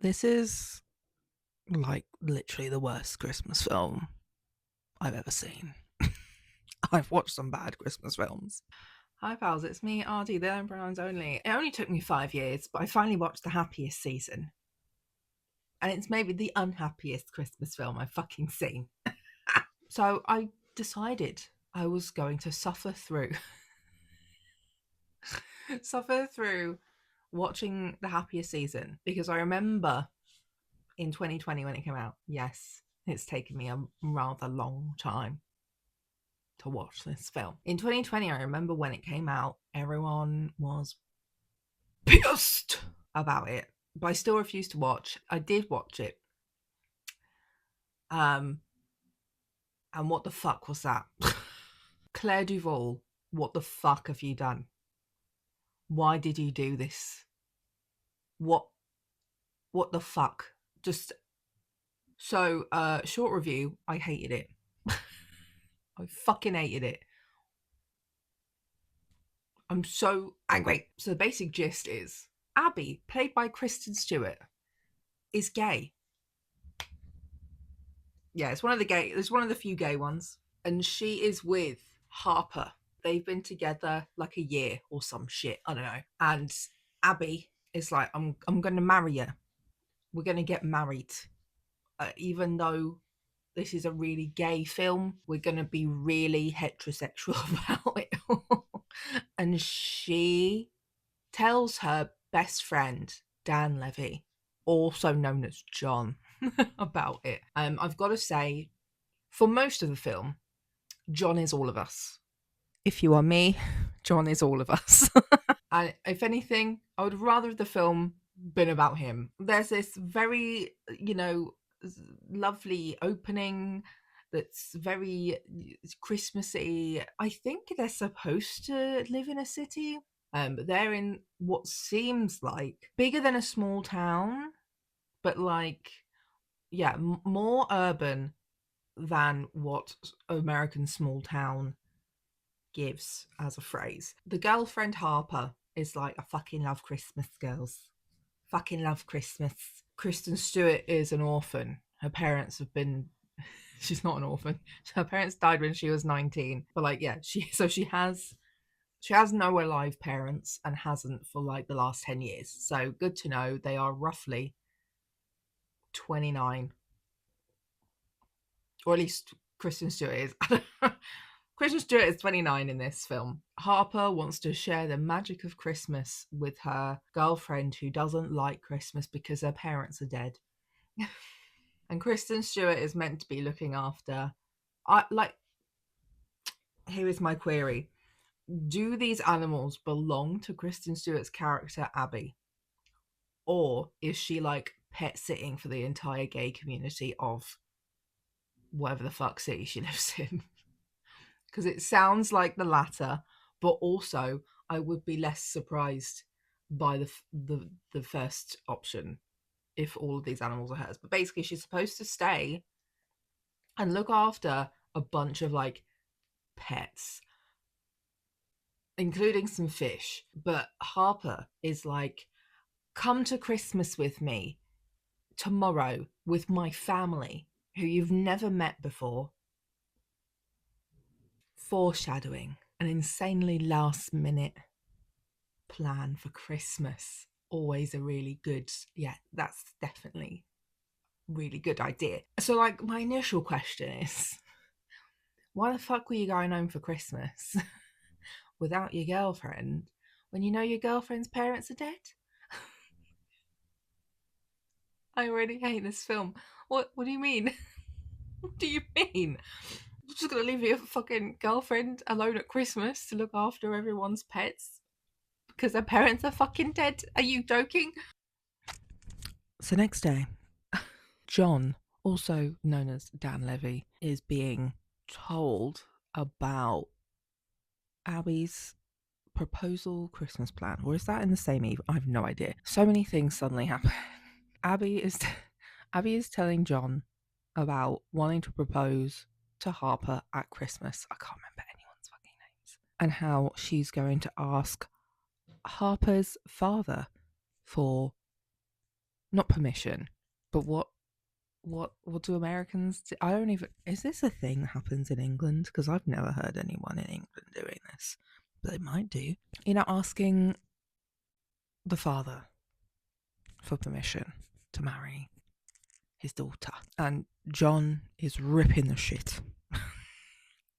This is like literally the worst Christmas film I've ever seen. I've watched some bad Christmas films. Hi pals, it's me, RD, the Own Pronouns Only. It only took me 5 years, but I finally watched the Happiest season. And it's maybe the unhappiest Christmas film I've fucking seen. So I decided I was going to suffer through watching the Happiest season, because I remember in 2020 when it came out, yes, it's taken me a rather long time to watch this film. In 2020, I remember when it came out, everyone was pissed about it, but I still refused to watch. I did watch it. And what the fuck was that? Claire Duvall, what the fuck have you done? Why did you do this? What the fuck? Just so short review, I hated it. I fucking hated it. I'm so angry. So the basic gist is Abby, played by Kristen Stewart, is gay. Yeah, it's one of the few gay ones. And she is with Harper. They've been together like a year or some shit. I don't know. And Abby is like, I'm gonna marry you. We're gonna get married. Even though this is a really gay film, we're gonna be really heterosexual about it. And she tells her best friend, Dan Levy, also known as John, about it. I've got to say, for most of the film, John is all of us. If you are me, John is all of us. And if anything, I would rather the film been about him. There's this very, lovely opening that's very Christmassy. I think they're supposed to live in a city. But they're in what seems like bigger than a small town, but like, yeah, more urban than what American small town gives as a phrase. The girlfriend Harper is like, I fucking love Christmas, girls. Fucking love Christmas. Kristen Stewart is an orphan. Her parents have been. She's not an orphan. Her parents died when she was 19. But like, yeah, she has no alive parents and hasn't for like the last 10 years. So good to know they are roughly 29. Or at least Kristen Stewart is. Kristen Stewart is 29 in this film. Harper wants to share the magic of Christmas with her girlfriend who doesn't like Christmas because her parents are dead. And Kristen Stewart is meant to be looking after. Here is my query. Do these animals belong to Kristen Stewart's character, Abby? Or is she like pet sitting for the entire gay community of whatever the fuck city she lives in? Because it sounds like the latter, but also I would be less surprised by the first option if all of these animals are hers. But basically, she's supposed to stay and look after a bunch of like pets, including some fish. But Harper is like, come to Christmas with me tomorrow with my family who you've never met before. Foreshadowing an insanely last minute plan for Christmas. Always a really good, yeah, that's definitely really good idea. So like my initial question is, why the fuck were you going home for Christmas without your girlfriend when you know your girlfriend's parents are dead? I already hate this film. What do you mean? What do you mean? You're just gonna leave your fucking girlfriend alone at Christmas to look after everyone's pets because their parents are fucking dead? Are you joking? So next day, John, also known as Dan Levy, is being told about Abby's proposal Christmas plan. Or is that in the same eve? I have no idea. So many things suddenly happen. Abby is telling John about wanting to propose to Harper at Christmas. I can't remember anyone's fucking names. And how she's going to ask Harper's father for not permission, but what do Americans do? I don't even, is this a thing that happens in England? Because I've never heard anyone in England doing this, but they might do. Asking the father for permission to marry his daughter. And John is ripping the shit.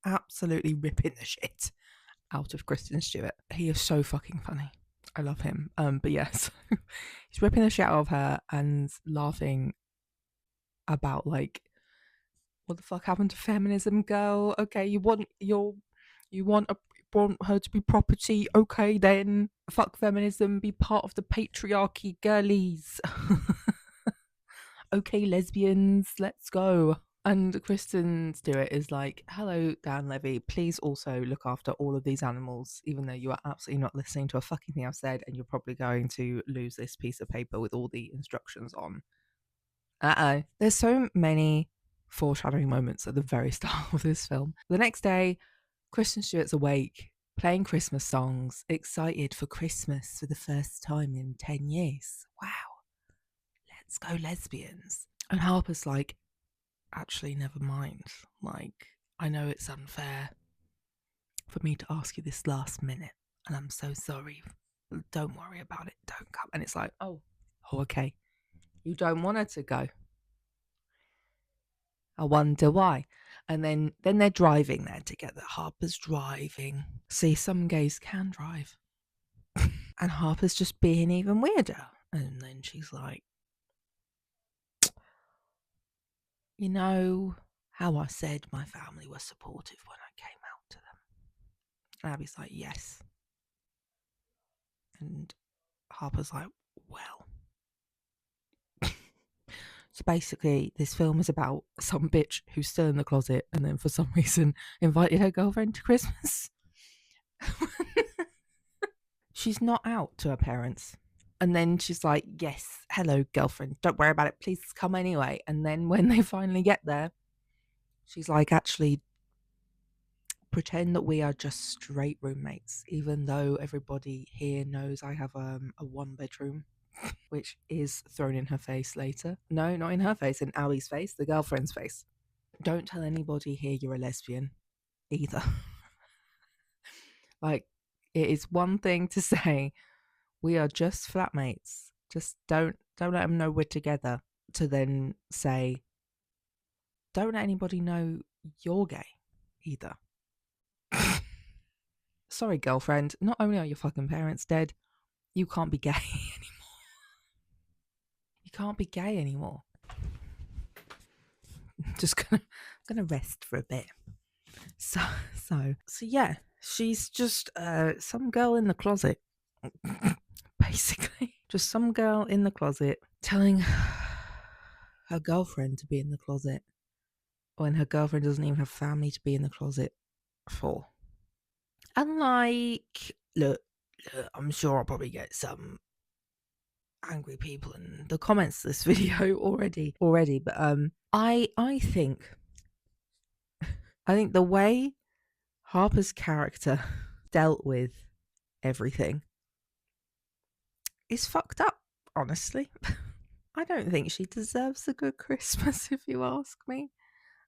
Absolutely ripping the shit out of Kristen Stewart. He is so fucking funny. I love him. But yes, he's ripping the shit out of her and laughing about like, what the fuck happened to feminism, girl? Okay, you want her to be property. Okay, then fuck feminism. Be part of the patriarchy, girlies. Okay, lesbians, let's go. And Kristen Stewart is like, hello, Dan Levy, please also look after all of these animals, even though you are absolutely not listening to a fucking thing I've said, and you're probably going to lose this piece of paper with all the instructions on. There's so many foreshadowing moments at the very start of this film. The next day, Kristen Stewart's awake, playing Christmas songs, excited for Christmas for the first time in 10 years. Wow. Let's go, lesbians. And Harper's like, actually, never mind. Like, I know it's unfair for me to ask you this last minute, and I'm so sorry. Don't worry about it. Don't come. And it's like, oh, okay. You don't want her to go. I wonder why. And then they're driving there together. Harper's driving. See, some gays can drive. And Harper's just being even weirder. And then she's like, you know how I said my family was supportive when I came out to them? And Abby's like, yes. And Harper's like, well. So basically, this film is about some bitch who's still in the closet and then for some reason invited her girlfriend to Christmas. She's not out to her parents. And then she's like, yes, hello, girlfriend. Don't worry about it. Please come anyway. And then when they finally get there, she's like, actually, pretend that we are just straight roommates, even though everybody here knows I have a 1-bedroom, which is thrown in her face later. No, not in her face, in Ali's face, the girlfriend's face. Don't tell anybody here you're a lesbian either. Like, it is one thing to say, we are just flatmates. Just don't let them know we're together. To then say, don't let anybody know you're gay either. Sorry, girlfriend. Not only are your fucking parents dead, you can't be gay anymore. You can't be gay anymore. Just gonna rest for a bit. So yeah, she's just some girl in the closet. Basically, just some girl in the closet telling her girlfriend to be in the closet when her girlfriend doesn't even have family to be in the closet for. And like, look, I'm sure I'll probably get some angry people in the comments to this video already, but I think the way Harper's character dealt with everything is fucked up, honestly. I don't think she deserves a good Christmas, if you ask me.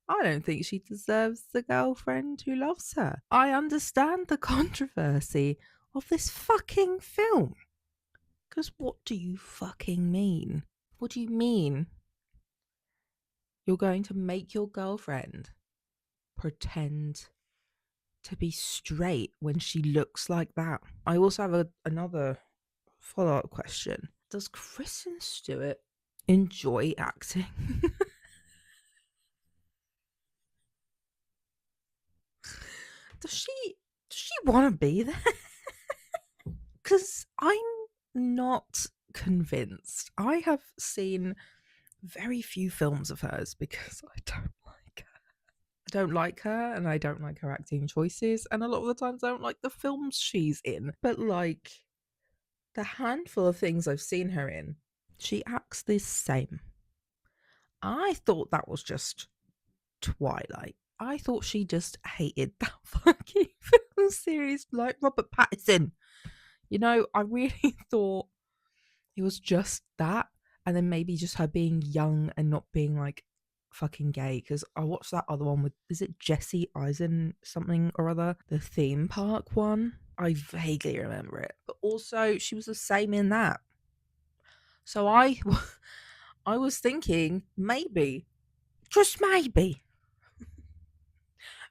I don't think she deserves the girlfriend who loves her. I understand the controversy of this fucking film. Because what do you fucking mean? What do you mean? You're going to make your girlfriend pretend to be straight when she looks like that? I also have another follow-up question. Does Kristen Stewart enjoy acting? Does she want to be there? Because I'm not convinced. I have seen very few films of hers because I don't like her. I don't like her, and I don't like her acting choices, and a lot of the times I don't like the films she's in. But like, the handful of things I've seen her in, she acts the same. I thought that was just Twilight. I thought she just hated that fucking film series like Robert Pattinson. You know, I really thought it was just that. and then maybe just her being young and not being like fucking gay. Because I watched that other one with, is it Jesse Eisen something or other, the theme park one? I vaguely remember it, but also she was the same in that. So I was thinking maybe, just maybe,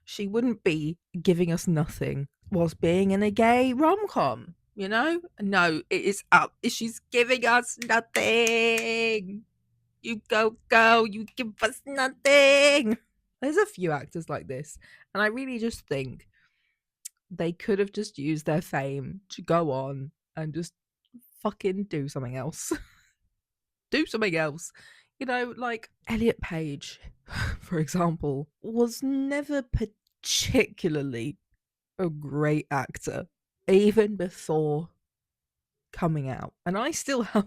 she wouldn't be giving us nothing whilst being in a gay rom-com, you know? No, it is up. She's giving us nothing. You go, girl, you give us nothing. There's a few actors like this, and I really just think they could have just used their fame to go on and just fucking do something else. Do something else. You know, like Elliot Page, for example, was never particularly a great actor, even before coming out. And I still I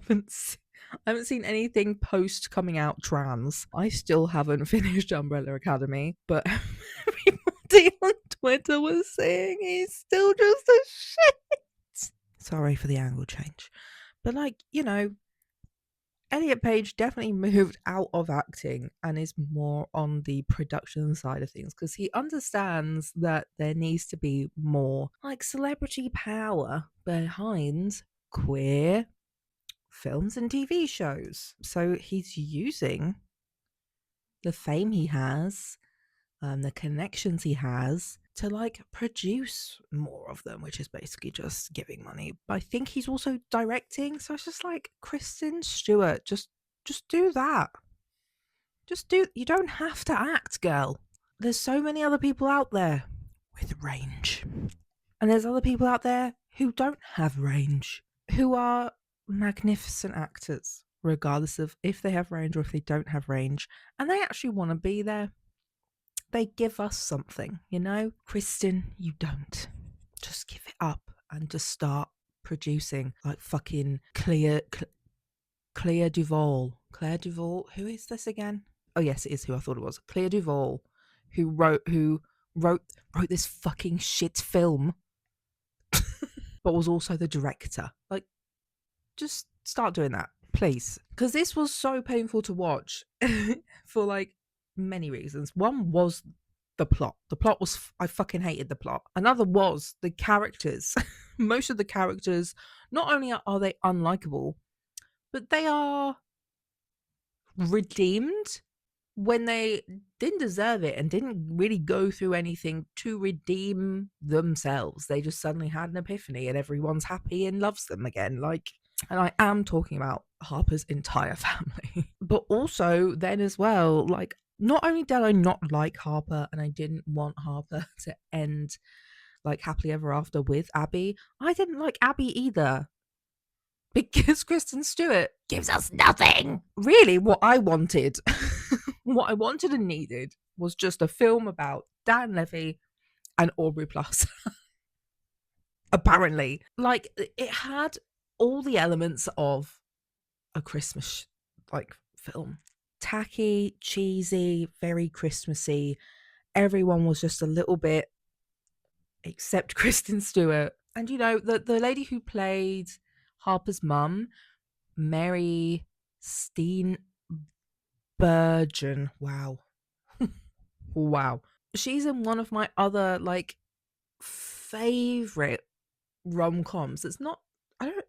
haven't seen anything post coming out trans. I still haven't finished Umbrella Academy, but everybody on Twitter was saying he's still just a shit. Sorry for the angle change. But like, you know, Elliot Page definitely moved out of acting and is more on the production side of things because he understands that there needs to be more like celebrity power behind queer films and TV shows. So he's using the fame he has, the connections he has to like produce more of them, which is basically just giving money. But I think he's also directing, so it's just like Kristen Stewart, just do that. You don't have to act, girl. There's so many other people out there with range. And there's other people out there who don't have range, who are magnificent actors, regardless of if they have range or if they don't have range. And they actually want to be there. They give us something, you know? Kristen, you don't. Just give it up and just start producing like fucking Claire Duvall. Claire Duvall? Who is this again? Oh yes, it is who I thought it was. Claire Duvall, who wrote this fucking shit film, but was also the director. Like, just start doing that, please. Because this was so painful to watch for like many reasons. One was the plot. The plot was, I fucking hated the plot. Another was the characters. Most of the characters, not only are they unlikable, but they are redeemed when they didn't deserve it and didn't really go through anything to redeem themselves. They just suddenly had an epiphany and everyone's happy and loves them again. Like, and I am talking about Harper's entire family. But also then as well, like, not only did I not like Harper and I didn't want Harper to end like happily ever after with Abby, I didn't like Abby either. Because Kristen Stewart gives us nothing. Really, what I wanted, what I wanted and needed was just a film about Dan Levy and Aubrey Plaza. Apparently. Like, it had all the elements of a Christmas like film. Tacky, cheesy, very Christmassy. Everyone was just a little bit, except Kristen Stewart. And you know, the lady who played Harper's mum, Mary Steenburgen. Wow. Wow. She's in one of my other like favorite rom-coms. It's not, I don't,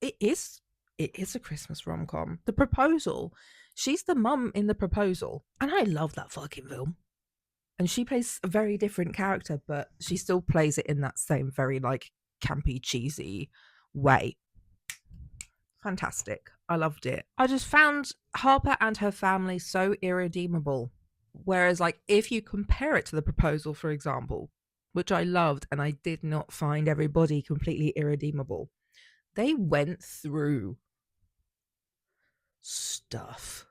it is a Christmas rom-com. The Proposal. She's the mum in The Proposal. And I love that fucking film. And she plays a very different character, but she still plays it in that same very like campy, cheesy way. Fantastic. I loved it. I just found Harper and her family so irredeemable. Whereas, like, if you compare it to The Proposal, for example, which I loved and I did not find everybody completely irredeemable, they went through stuff.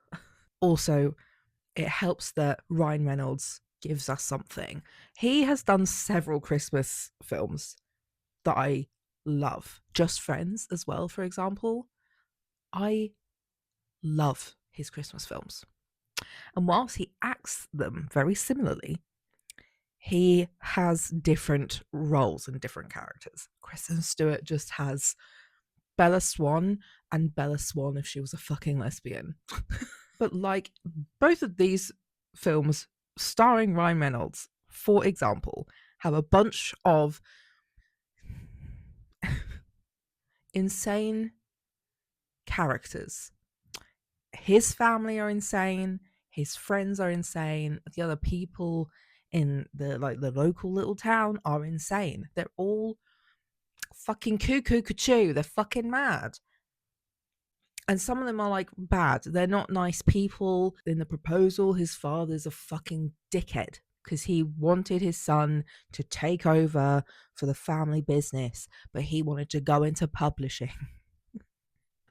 Also, it helps that Ryan Reynolds gives us something. He has done several Christmas films that I love. Just Friends as well, for example. I love his Christmas films. And whilst he acts them very similarly, he has different roles and different characters. Kristen Stewart just has Bella Swan and Bella Swan if she was a fucking lesbian. But like both of these films starring Ryan Reynolds, for example, have a bunch of insane characters. His family are insane, his friends are insane, the other people in the local little town are insane. They're all fucking cuckoo cuckoo. They're fucking mad. And some of them are like bad. They're not nice people. In the proposal, his father's a fucking dickhead because he wanted his son to take over for the family business, but he wanted to go into publishing.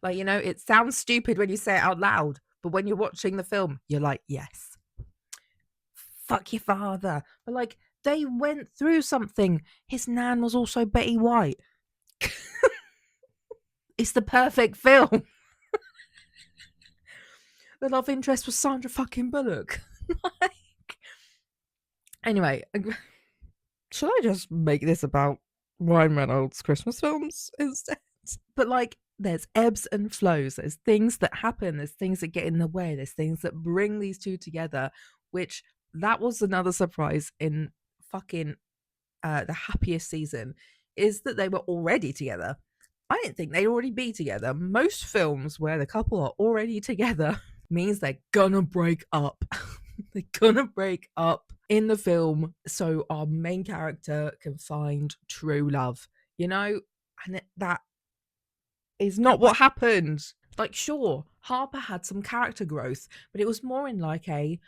Like, you know, it sounds stupid when you say it out loud, but when you're watching the film, you're like, yes, fuck your father. But like, they went through something. His nan was also Betty White. It's the perfect film. The love interest was Sandra fucking Bullock. Like, anyway, should I just make this about Ryan Reynolds' Christmas films instead? But like, there's ebbs and flows. There's things that happen. There's things that get in the way. There's things that bring these two together, which that was another surprise in fucking the Happiest season, is that they were already together. I didn't think they'd already be together. Most films where the couple are already together means they're gonna break up. They're gonna break up in the film so our main character can find true love, you know? And that is not what happened. Like, sure, Harper had some character growth, but it was more in like a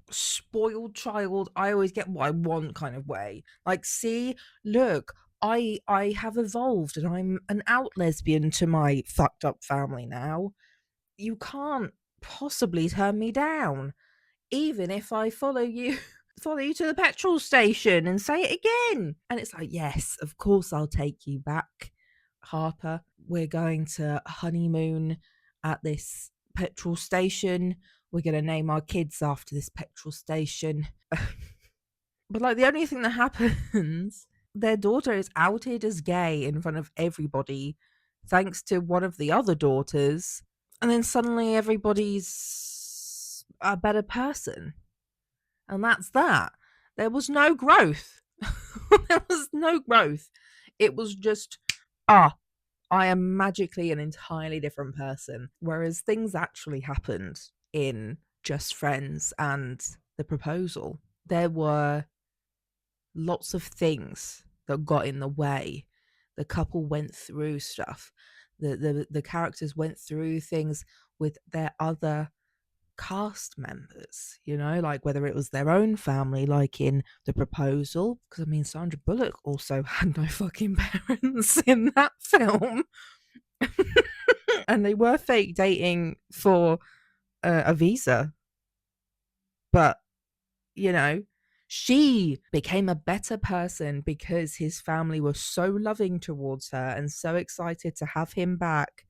spoiled child, I always get what I want kind of way. Like, see, look, I have evolved and I'm an out lesbian to my fucked up family now. You can't possibly turn me down, even if I follow you to the petrol station and say it again. And it's like, yes, of course I'll take you back, Harper. We're going to honeymoon at this petrol station. We're going to name our kids after this petrol station. But like, the only thing that happens, their daughter is outed as gay in front of everybody thanks to one of the other daughters, and then suddenly everybody's a better person. And that's that. There was no growth. There was no growth. It was just, I am magically an entirely different person. Whereas things actually happened in Just Friends and The Proposal. There were lots of things that got in the way. The couple went through stuff. The characters went through things with their other cast members, you know, like whether it was their own family, like in The Proposal, because I mean, Sandra Bullock also had no fucking parents in that film. And they were fake dating for a visa, but you know, she became a better person because his family was so loving towards her and so excited to have him back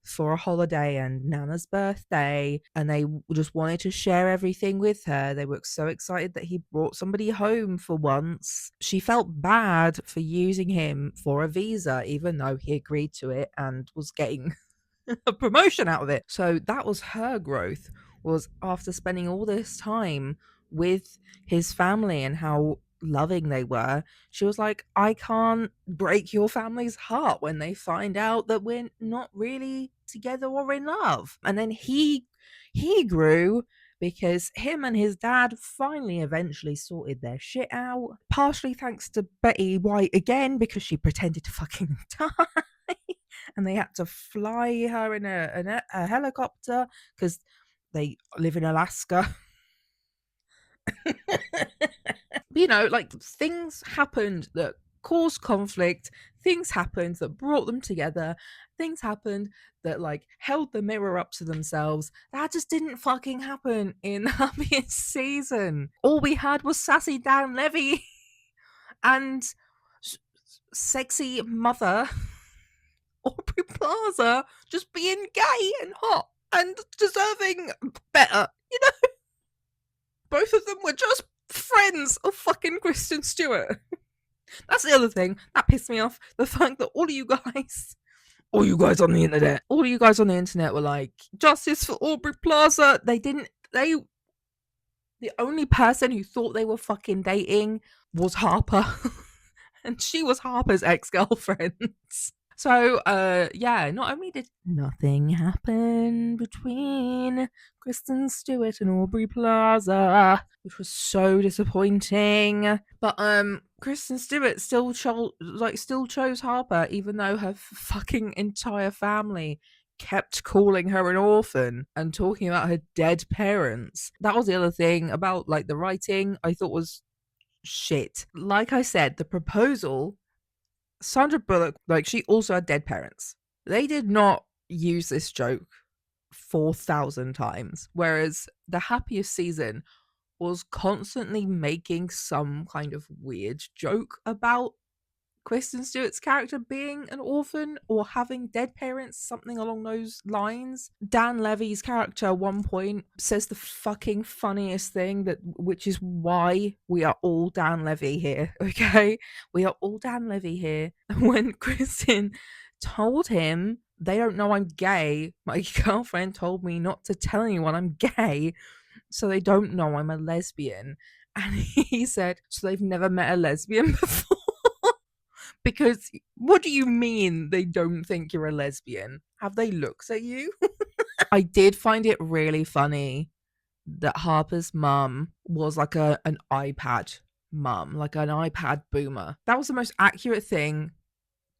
for a holiday and Nana's birthday, and they just wanted to share everything with her. They were so excited that he brought somebody home for once. She felt bad for using him for a visa, even though he agreed to it and was getting a promotion out of it. So that was her growth, was after spending all this time with his family and how loving they were, she was like, I can't break your family's heart when they find out that we're not really together or in love. And then he grew because him and his dad finally eventually sorted their shit out, partially thanks to Betty White again, because she pretended to fucking die. And they had to fly her in a helicopter because they live in Alaska. You know, like, things happened that caused conflict, things happened that brought them together, things happened that like held the mirror up to themselves. That just didn't fucking happen in Happiest season. All we had was sassy Dan Levy and sexy mother Aubrey Plaza just being gay and hot and deserving better, you know? Both of them were just friends of fucking Kristen Stewart. That's the other thing that pissed me off. The fact that all you guys on the internet, all you guys on the internet were like, justice for Aubrey Plaza. The only person who thought they were fucking dating was Harper. And she was Harper's ex-girlfriend. So, yeah, not only did nothing happen between Kristen Stewart and Aubrey Plaza, which was so disappointing, but Kristen Stewart still chose Harper, even though her fucking entire family kept calling her an orphan and talking about her dead parents. That was the other thing about like the writing I thought was shit. Like I said, the proposal, Sandra Bullock, like, she also had dead parents. They did not use this joke 4,000 times, whereas the Happiest season was constantly making some kind of weird joke about Kristen Stewart's character being an orphan or having dead parents, something along those lines. Dan Levy's character at one point says the fucking funniest thing, which is why we are all Dan Levy here, okay? We are all Dan Levy here. When Kristen told him, they don't know I'm gay, my girlfriend told me not to tell anyone I'm gay, so they don't know I'm a lesbian. And he said, so they've never met a lesbian before? Because what do you mean they don't think you're a lesbian? Have they looked at you? I did find it really funny that Harper's mum was like an iPad mum, like an iPad boomer. That was the most accurate thing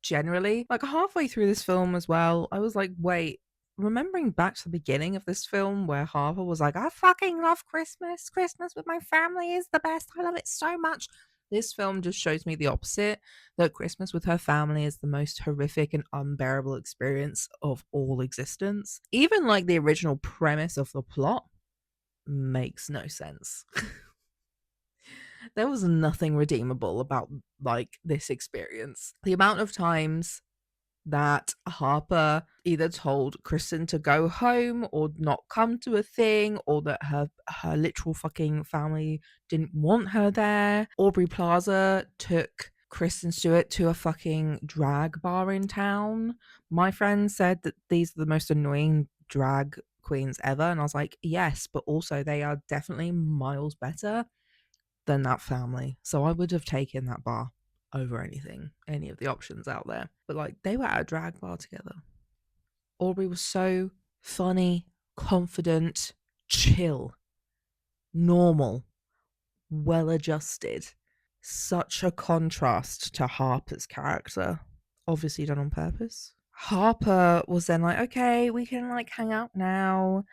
generally. Like halfway through this film as well, I was like, wait, remembering back to the beginning of this film where Harper was like, I fucking love Christmas. Christmas with my family is the best. I love it so much. This film just shows me the opposite, that Christmas with her family is the most horrific and unbearable experience of all existence. Even like the original premise of the plot makes no sense. There was nothing redeemable about like this experience. The amount of times that Harper either told Kristen to go home or not come to a thing, or that her literal fucking family didn't want her there. Aubrey Plaza took Kristen Stewart to a fucking drag bar in town. My friend said that these are the most annoying drag queens ever, and I was like, yes, but also they are definitely miles better than that family. So I would have taken that bar over any of the options out there. But like, they were at a drag bar together. Aubrey was so funny, confident, chill, normal, well adjusted. Such a contrast to Harper's character, obviously done on purpose. Harper was then like, okay, we can like hang out now.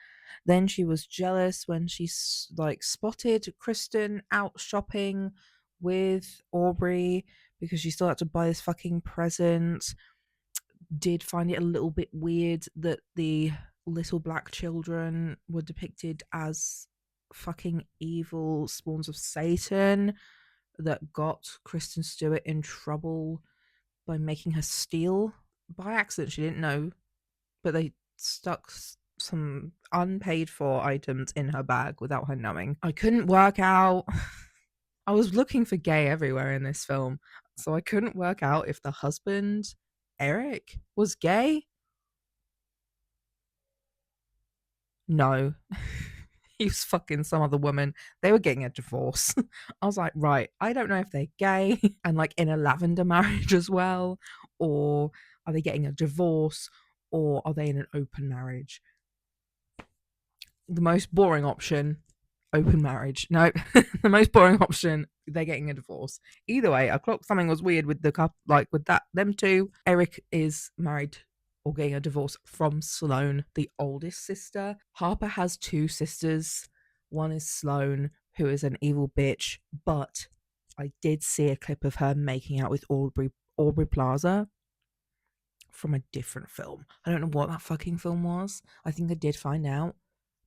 Then she was jealous when she like spotted Kristen out shopping with Aubrey because she still had to buy this fucking present. Did find it a little bit weird that the little black children were depicted as fucking evil spawns of Satan that got Kristen Stewart in trouble by making her steal by accident. She didn't know, but they stuck some unpaid for items in her bag without her knowing. I couldn't work out. I was looking for gay everywhere in this film, so I couldn't work out if the husband, Eric, was gay. No. He was fucking some other woman. They were getting a divorce. I was like, right, I don't know if they're gay and like in a lavender marriage as well, or are they getting a divorce, or are they in an open marriage? The most boring option, open marriage. No, the most boring option, they're getting a divorce. Either way, I clocked something was weird with the couple, like with them two. Eric is married or getting a divorce from Sloane, the oldest sister. Harper has two sisters. One is Sloane, who is an evil bitch, but I did see a clip of her making out with Aubrey Plaza from a different film. I don't know what that fucking film was. I think I did find out.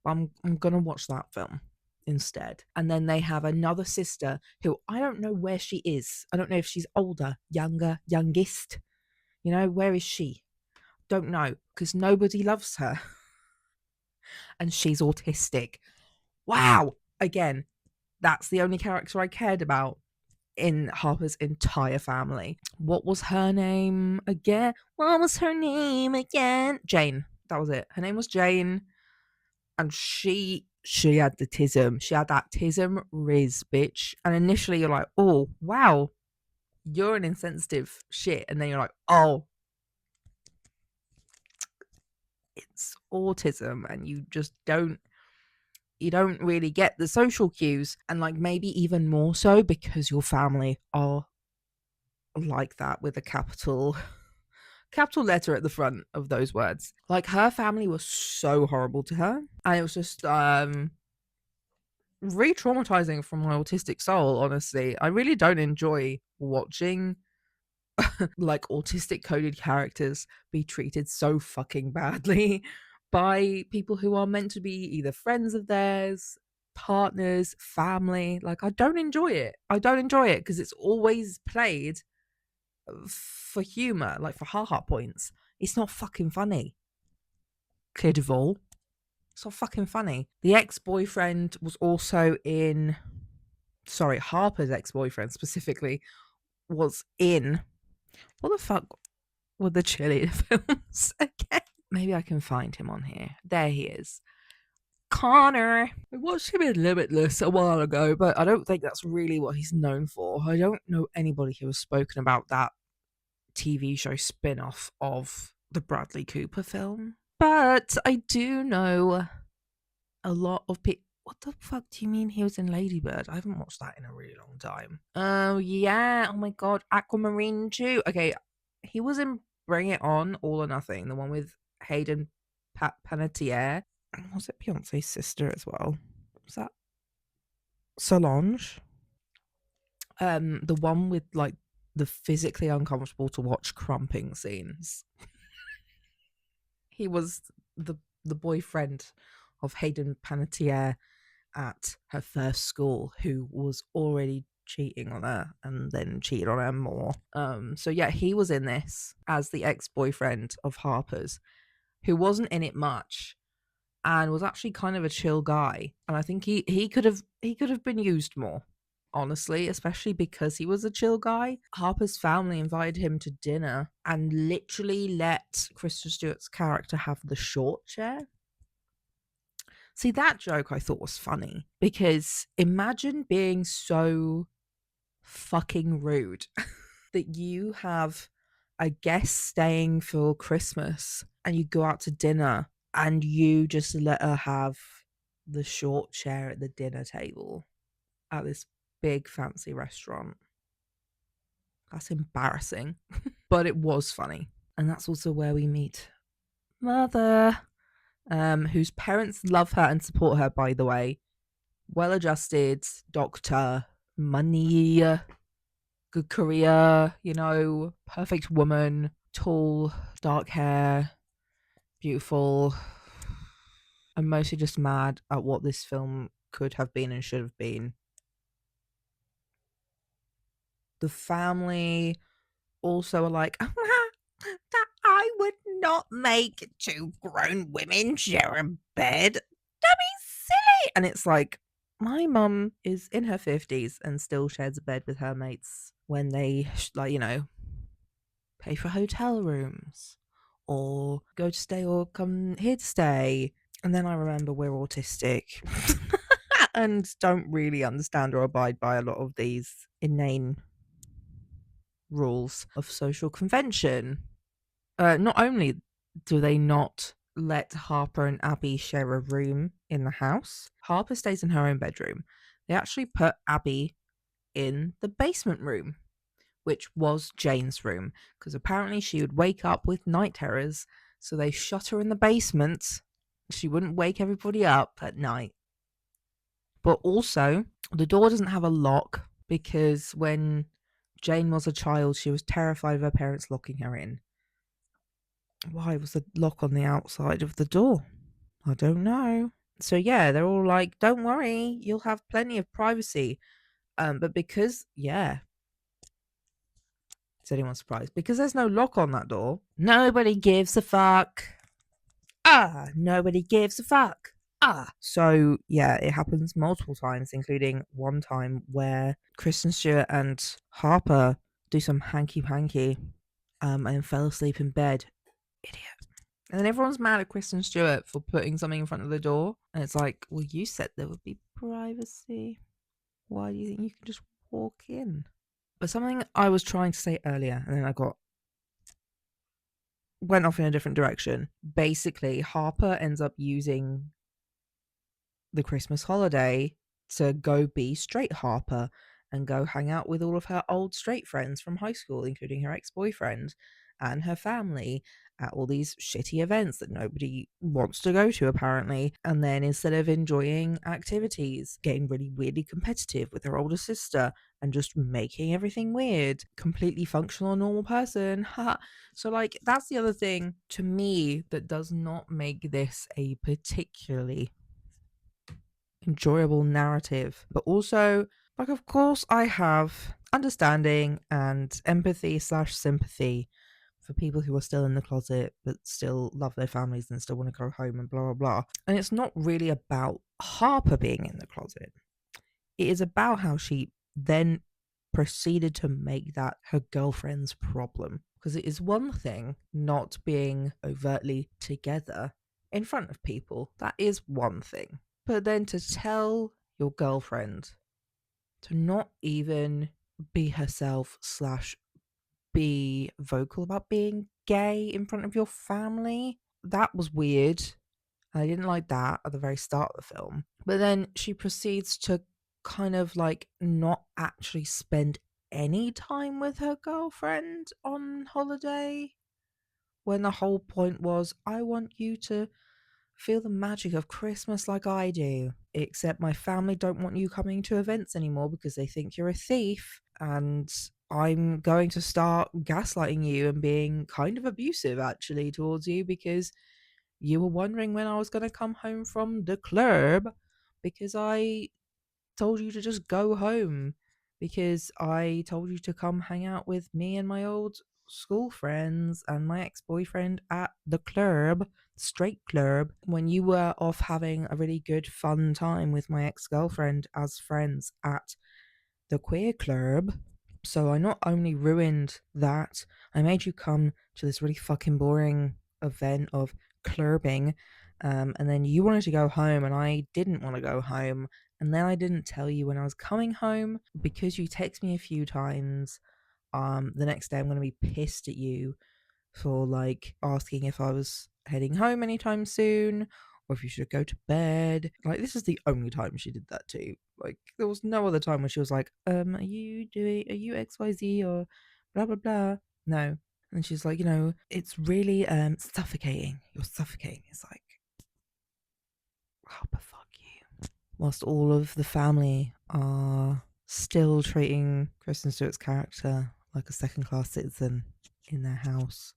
I'm gonna watch that film instead. And then they have another sister who I don't know where she is. I don't know if she's older, younger, youngest. You know, where is she? Don't know, because nobody loves her. And she's autistic. Wow. Again, that's the only character I cared about. in Harper's entire family. What was her name again? What was her name again? Jane. That was it. Her name was Jane. And she had the tism. She had that tism riz, bitch. And initially you're like, oh, wow, you're an insensitive shit. And then you're like, oh, it's autism. And you just don't really get the social cues. And like maybe even more so because your family are like that with a capital letter at the front of those words. Like her family was so horrible to her. And it was just re-traumatizing from my autistic soul, honestly. I really don't enjoy watching like autistic coded characters be treated so fucking badly by people who are meant to be either friends of theirs, partners, family. Like I don't enjoy it because it's always played for humor, like for ha points. It's not fucking funny. Kid of all. It's not fucking funny. The ex-boyfriend was also in Harper's ex-boyfriend specifically was in what the fuck were the cheerleader films again? Maybe I can find him on here. There he is. Connor. I watched him in Limitless a while ago, but I don't think that's really what he's known for. I don't know anybody who has spoken about that TV show spin-off of the Bradley Cooper film. But I do know a lot of people. What the fuck do you mean he was in Lady Bird? I haven't watched that in a really long time. Oh, yeah. Oh, my God. Aquamarine 2. Okay. He was in Bring It On, All or Nothing, the one with Hayden Panettiere. Was it Beyonce's sister as well? Was that Solange? The one with, like, the physically uncomfortable to watch crumping scenes. He was the boyfriend of Hayden Panettiere at her first school, who was already cheating on her and then cheated on her more. So yeah, he was in this as the ex-boyfriend of Harper's, who wasn't in it much and was actually kind of a chill guy. And I think he could have been used more, honestly, especially because he was a chill guy. Harper's family invited him to dinner and literally let Kristen Stewart's character have the short chair. See, that joke I thought was funny because imagine being so fucking rude that you have a guest staying for Christmas and you go out to dinner and you just let her have the short chair at the dinner table at this big fancy restaurant. That's embarrassing, but it was funny. And that's also where we meet Mother, whose parents love her and support her, by the way. Well-adjusted, doctor, money, good career, perfect woman, tall, dark hair, beautiful. I'm mostly just mad at what this film could have been and should have been. The family also are like, that I would not make two grown women share a bed. That'd be silly. And it's like, my mum is in her 50s and still shares a bed with her mates when they, pay for hotel rooms or go to stay or come here to stay. And then I remember we're autistic and don't really understand or abide by a lot of these inane rules of social convention. Not only do they not let Harper and Abby share a room in the house, Harper stays in her own bedroom. They actually put Abby in the basement room, which was Jane's room, because apparently she would wake up with night terrors, so they shut her in the basement. She wouldn't wake everybody up at night. But also, the door doesn't have a lock because when Jane was a child, she was terrified of her parents locking her in. Why was the lock on the outside of the door? I don't know. So yeah, they're all like, don't worry, you'll have plenty of privacy. But because, yeah. Is anyone surprised? Because there's no lock on that door, nobody gives a fuck. Nobody gives a fuck. So yeah, it happens multiple times, including one time where Kristen Stewart and Harper do some hanky panky and fell asleep in bed. Idiot. And then everyone's mad at Kristen Stewart for putting something in front of the door. And it's like, well, you said there would be privacy. Why do you think you can just walk in? But something I was trying to say earlier, and then I went off in a different direction. Basically, Harper ends up using the Christmas holiday to go be straight Harper and go hang out with all of her old straight friends from high school, including her ex-boyfriend and her family, at all these shitty events that nobody wants to go to apparently. And then instead of enjoying activities, getting really weirdly competitive with her older sister and just making everything weird, completely functional normal person. So like, that's the other thing to me that does not make this a particularly enjoyable narrative. But also, like, of course I have understanding and empathy / sympathy for people who are still in the closet but still love their families and still want to go home and blah blah blah. And it's not really about Harper being in the closet. It is about how she then proceeded to make that her girlfriend's problem. Because it is one thing not being overtly together in front of people. That is one thing. But then to tell your girlfriend to not even be herself / be vocal about being gay in front of your family, that was weird. I didn't like that at the very start of the film. But then she proceeds to kind of like not actually spend any time with her girlfriend on holiday, when the whole point was, I want you to feel the magic of Christmas like I do, except my family don't want you coming to events anymore because they think you're a thief, and I'm going to start gaslighting you and being kind of abusive actually towards you because you were wondering when I was going to come home from the club because I told you to just go home because I told you to come hang out with me and my old school friends and my ex-boyfriend at the club, straight club, when you were off having a really good fun time with my ex-girlfriend as friends at the queer club. So I not only ruined that, I made you come to this really fucking boring event of clubbing, and then you wanted to go home and I didn't want to go home, and then I didn't tell you when I was coming home because you text me a few times. The next day I'm going to be pissed at you for like asking if I was heading home anytime soon or if you should go to bed. Like, this is the only time she did that too. Like, there was no other time when she was like, are you XYZ or blah blah blah? No. And she's like, it's really suffocating. You're suffocating. It's like, oh, but fuck you. Whilst all of the family are still treating Kristen Stewart's character like a second-class citizen in their house,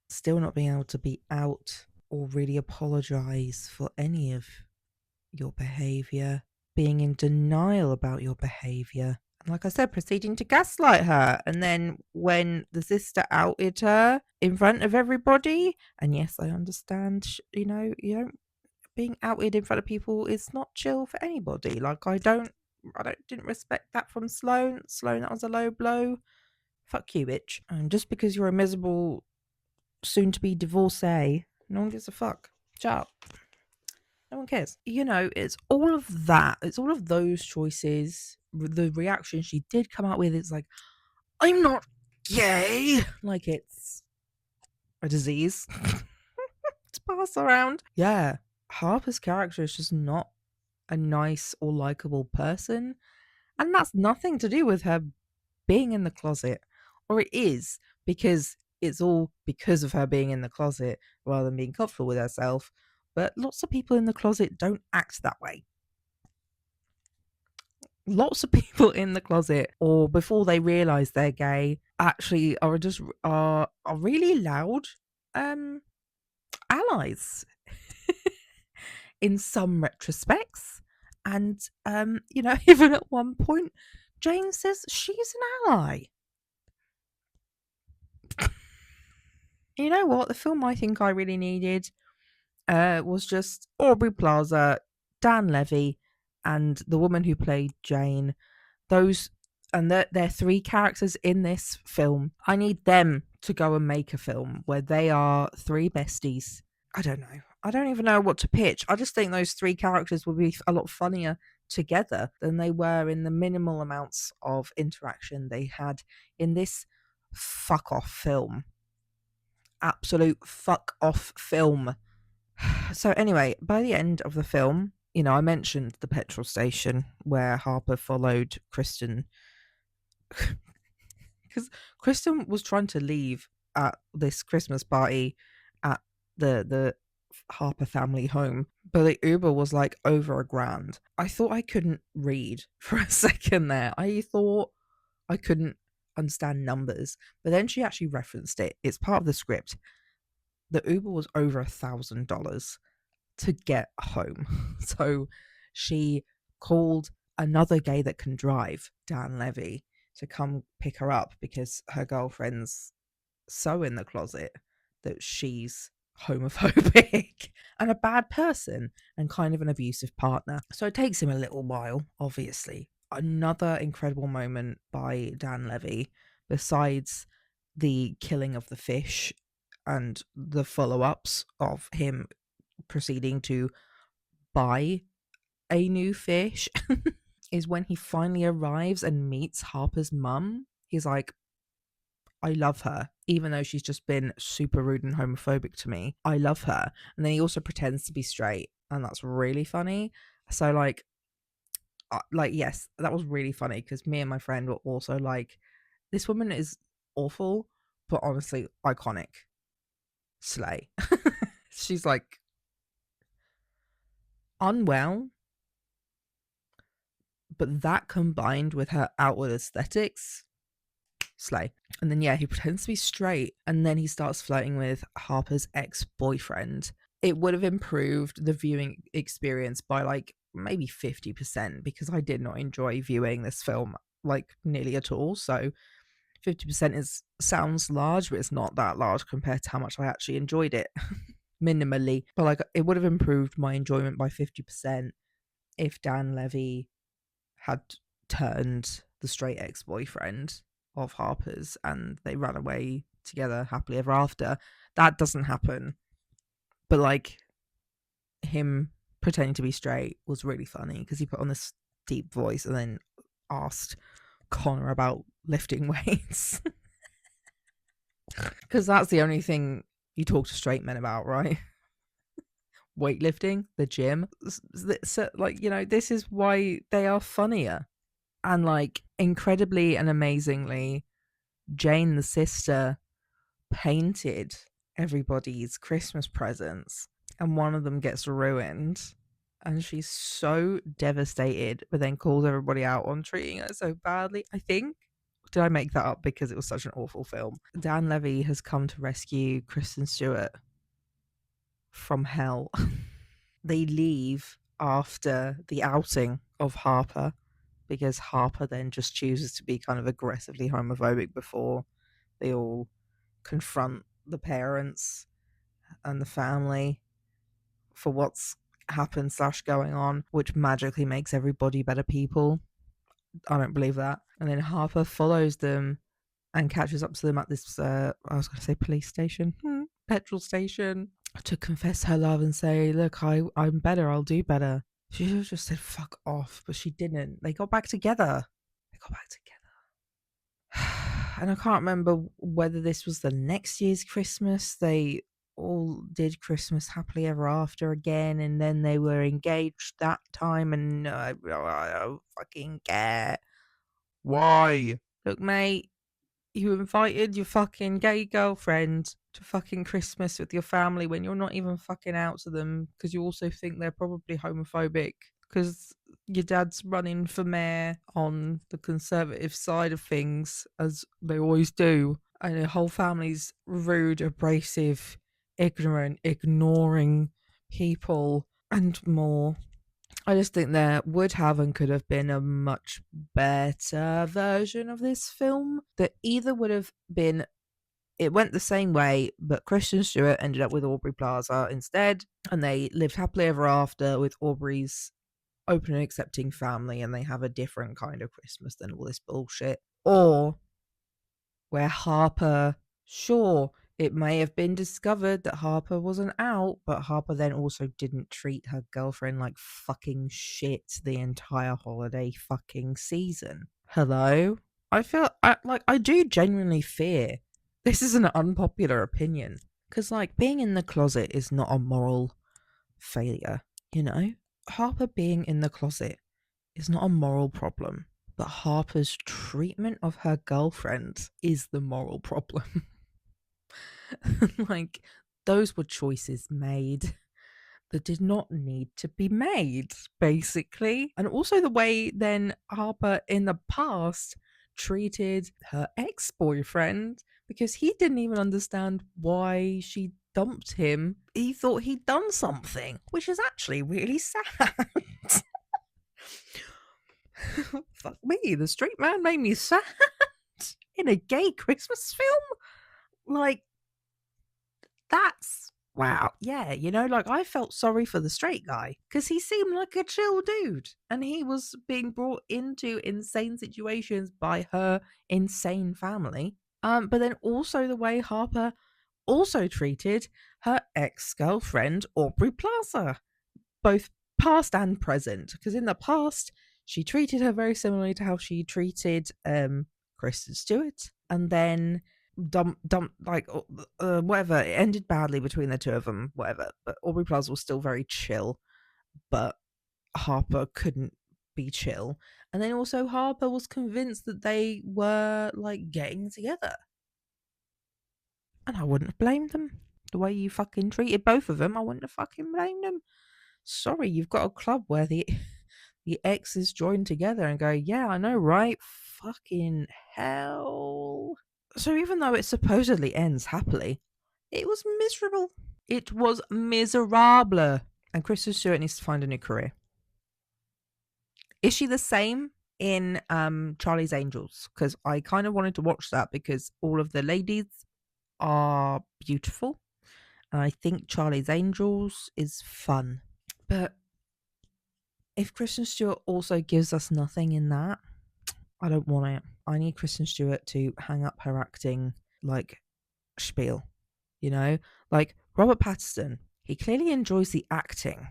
still not being able to be out or really apologize for any of your behavior, being in denial about your behavior, and like I said, proceeding to gaslight her. And then when the sister outed her in front of everybody, and yes, I understand, you don't, being outed in front of people is not chill for anybody. Like, I didn't respect that from Sloane. That was a low blow. Fuck you, bitch. And just because you're a miserable soon to be divorcee, no one gives a fuck. Shut up. No one cares. It's all of that. It's all of those choices. The reaction she did come out with is like, I'm not gay. Like it's a disease to pass around. Yeah. Harper's character is just not a nice or likable person. And that's nothing to do with her being in the closet. Or it is, because it's all because of her being in the closet rather than being comfortable with herself. But lots of people in the closet don't act that way. Lots of people in the closet, or before they realise they're gay, actually are really loud allies in some retrospects. And even at one point, Jane says she's an ally. You know what? The film I think I really needed was just Aubrey Plaza, Dan Levy, and the woman who played Jane. Those and they're three characters in this film. I need them to go and make a film where they are three besties. I don't know. I don't even know what to pitch. I just think those three characters would be a lot funnier together than they were in the minimal amounts of interaction they had in this fuck off film. Absolute fuck off film. So anyway, by the end of the film, I mentioned the petrol station where Harper followed Kristen because Kristen was trying to leave at this Christmas party at the Harper family home, but the Uber was like over $1,000. I thought I couldn't read for a second there. I thought I couldn't understand numbers, but then she actually referenced it. It's part of the script. The Uber was over $1,000 to get home. So she called another gay that can drive, Dan Levy, to come pick her up because her girlfriend's so in the closet that she's homophobic and a bad person and kind of an abusive partner. So it takes him a little while, obviously. Another incredible moment by Dan Levy, besides the killing of the fish and the follow-ups of him proceeding to buy a new fish, is when he finally arrives and meets Harper's mum. He's like, I love her, even though she's just been super rude and homophobic to me. I love her. And then he also pretends to be straight, and that's really funny. So yes, that was really funny because me and my friend were also like, this woman is awful, but honestly iconic. Slay. She's like unwell, but that combined with her outward aesthetics, slay. And then he pretends to be straight, and then he starts flirting with Harper's ex-boyfriend. It would have improved the viewing experience by like maybe 50% because I did not enjoy viewing this film like nearly at all. So 50% sounds large, but it's not that large compared to how much I actually enjoyed it. Minimally, but like it would have improved my enjoyment by 50% if Dan Levy had turned the straight ex-boyfriend of Harper's and they ran away together happily ever after. That doesn't happen. But like him pretending to be straight was really funny because he put on this deep voice and then asked Connor about lifting weights. Because that's the only thing you talk to straight men about, right? Weightlifting, the gym. So, this is why they are funnier. And like incredibly and amazingly, Jane the sister painted everybody's Christmas presents and one of them gets ruined and she's so devastated but then calls everybody out on treating her so badly. I think, did I make that up because it was such an awful film? Dan Levy has come to rescue Kristen Stewart from hell. They leave after the outing of Harper because Harper then just chooses to be kind of aggressively homophobic before they all confront the parents and the family for what's happened / going on, which magically makes everybody better people. I don't believe that. And then Harper follows them and catches up to them at this, I was going to say police station, petrol station, to confess her love and say, look, I'm better, I'll do better. She should have just said fuck off, but she didn't. They got back together. And I can't remember whether this was the next year's Christmas. They all did Christmas happily ever after again, and then they were engaged that time, and I don't fucking care. Why? Look, mate, you invited your fucking gay girlfriend to fucking Christmas with your family when you're not even fucking out to them because you also think they're probably homophobic because your dad's running for mayor on the conservative side of things, as they always do, and your whole family's rude, abrasive, ignorant, ignoring people, and more. I just think there would have and could have been a much better version of this film that either would have been it went the same way, but Kristen Stewart ended up with Aubrey Plaza instead, and they lived happily ever after with Aubrey's open and accepting family, and they have a different kind of Christmas than all this bullshit. Or where Harper, sure, it may have been discovered that Harper wasn't out, but Harper then also didn't treat her girlfriend like fucking shit the entire holiday fucking season. Hello? I do genuinely fear this is an unpopular opinion, because like being in the closet is not a moral failure, you know? Harper being in the closet is not a moral problem, but Harper's treatment of her girlfriend is the moral problem. Like, those were choices made that did not need to be made, basically. And also the way then Harper in the past treated her ex-boyfriend, because he didn't even understand why she dumped him. He thought he'd done something, which is actually really sad. Fuck me, the straight man made me sad in a gay Christmas film? Like, that's wow. Yeah, you know, like I felt sorry for the straight guy because he seemed like a chill dude and he was being brought into insane situations by her insane family. But then also the way Harper also treated her ex-girlfriend Aubrey Plaza, both past and present. Because in the past, she treated her very similarly to how she treated Kristen Stewart, and then dump like whatever. It ended badly between the two of them, whatever. But Aubrey Plaza was still very chill, but Harper couldn't be chill. And then also Harper was convinced that they were like getting together, and I wouldn't have blamed them. The way you fucking treated both of them, I wouldn't have fucking blamed them. Sorry, you've got a club where the exes join together and go, yeah, I know, right? Fucking hell. So even though it supposedly ends happily, it was miserable. It was miserable. And Kristen Stewart needs to find a new career. Is she the same in Charlie's Angels? Because I kind of wanted to watch that because all of the ladies are beautiful. And I think Charlie's Angels is fun. But if Kristen Stewart also gives us nothing in that, I don't want it. I need Kristen Stewart to hang up her acting like spiel, you know? Like Robert Pattinson, he clearly enjoys the acting,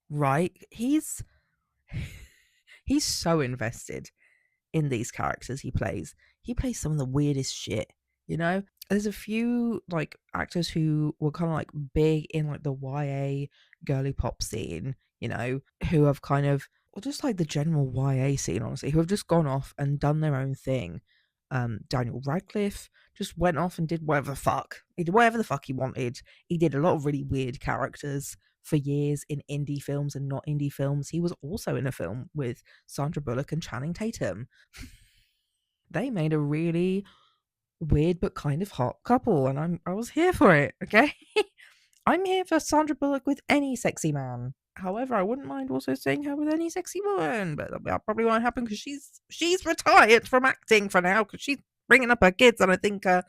right? He's so invested in these characters he plays. He plays some of the weirdest shit, you know? There's a few like actors who were kind of like big in like the YA girly pop scene, you know, who have kind of, or just like the general YA scene, honestly, who have just gone off and done their own thing. Daniel Radcliffe just went off and did whatever the fuck. He did whatever the fuck he wanted. He did a lot of really weird characters for years in indie films and not indie films. He was also in a film with Sandra Bullock and Channing Tatum. They made a really weird but kind of hot couple, and I was here for it, okay? I'm here for Sandra Bullock with any sexy man. However, I wouldn't mind also seeing her with any sexy woman, but that probably won't happen because she's retired from acting for now because she's bringing up her kids, and I think her